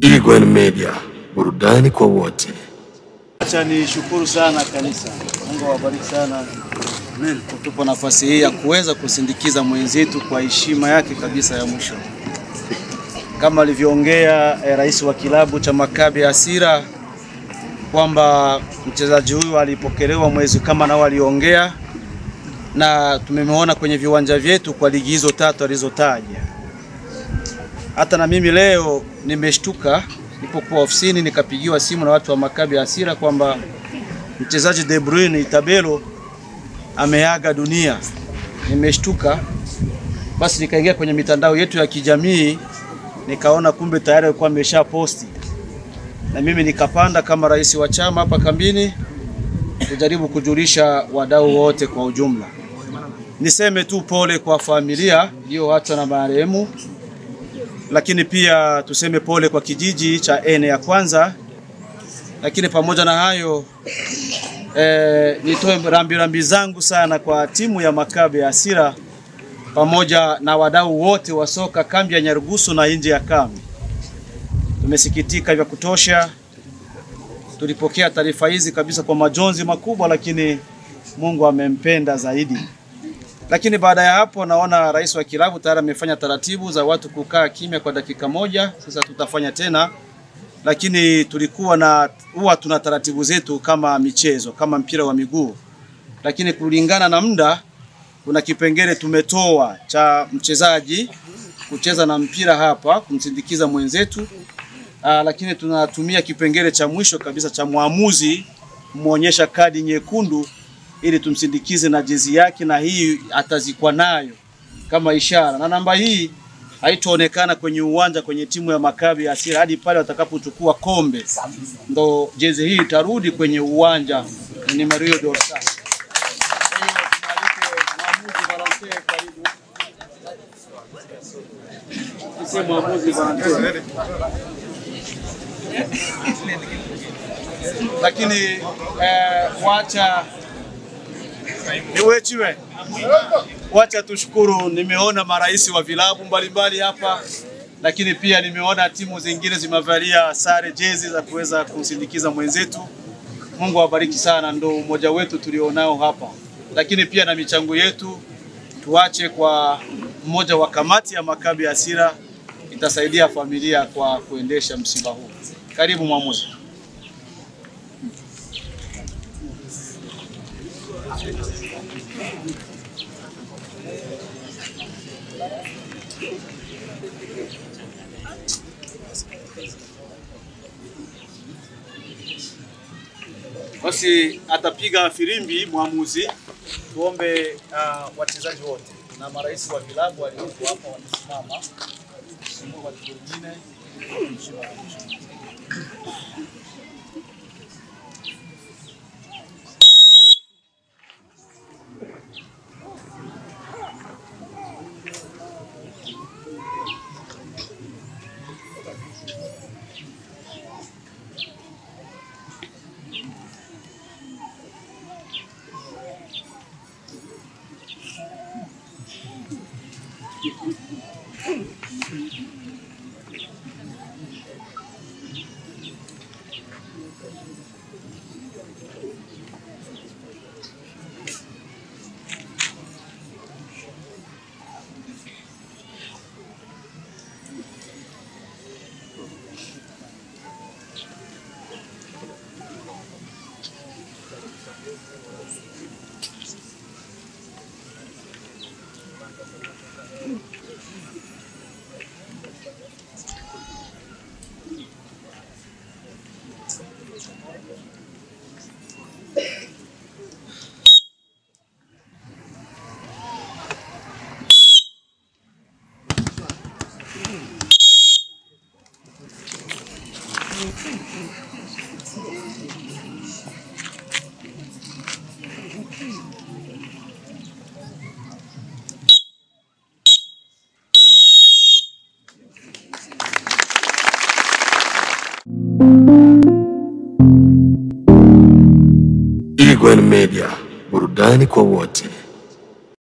Igwen Media, burudani kwa wote. Acha nishukuru sana kanisa. Mungu awabariki sana. Amen. Kutupa nafasi hii ya kuweza kusindikiza mwenzetu kwa heshima yake kabisa ya mwisho. Kama alivyoongea rais wa kilabu cha Maccabi Hasira kwamba mchezaji huyu alipokelewa mwezi kama nao aliongea, na tumemwona kwenye viwanja vyetu kwa ligi hizo 3 alizotaja. Hata na mimi leo nimeshtuka nilipokuwa ofisini nikapigiwa simu na watu wa Maccabi Hasira kwamba mchezaji De Bruyne Itabelo ameaga dunia. Nimeshtuka, basi nikaingia kwenye mitandao yetu ya kijamii nikaona kumbe tayari alikuwa amesha posti. Na mimi nikapanda kama rais wa chama hapa kambini kujaribu kujulisha wadau wote kwa ujumla. Niseme tu pole kwa familia iliyoachwa na marehemu, lakini pia tuseme pole kwa kijiji cha Ene ya kwanza. Lakini pamoja na hayo nitoe rambirambi zangu sana kwa timu ya Maccabi Hasira pamoja na wadau wote wa soka kambi ya Nyarugusu na nje ya kambi. Tumesikitika vya kutosha. Tulipokea taarifa hizi kabisa kwa majonzi makubwa, lakini Mungu amempenda zaidi. Lakini baada ya hapo naona rais wa kilabu tayari amefanya taratibu za watu kukaa kimya kwa dakika moja. Sasa tutafanya tena, lakini huwa tuna taratibu zetu kama michezo, kama mpira wa miguu. Lakini kulingana na muda kuna kipengele tumetoa cha mchezaji kucheza na mpira hapa kumsindikiza mwenzetu. Lakini tunatumia kipengele cha mwisho kabisa cha muamuzi muonyesha kadi nyekundu ili tumsindikize na jezi yake, na hii atazikwa nayo kama ishara. Na namba hii haitaonekana kwenye uwanja kwenye timu ya Maccabi Hasira hadi pale watakapochukua kombe. Ndo jezi hii itarudi kwenye uwanja ni Mario Dorsa. Lakini wacha tushukuru, nimeona marais wa vilabu mbalimbali hapa, lakini pia nimeona timu zingine zimevalia sare jezi za kuweza kumsindikiza mwenzetu. Mungu awabariki sana, ndo umoja wetu tulionao hapa. Lakini pia na michango yetu tuache kwa mmoja wa kamati ya Maccabi Hasira, itasaidia familia kwa kuendesha msiba huu. Karibu mwamuzi. Basi atapiga filimbi mwamuzi. Tuombe wachezaji wote na marais wa vilabu walioko hapa wanasimama. Simu watu wengine Igwen Media, burudani kwa wote.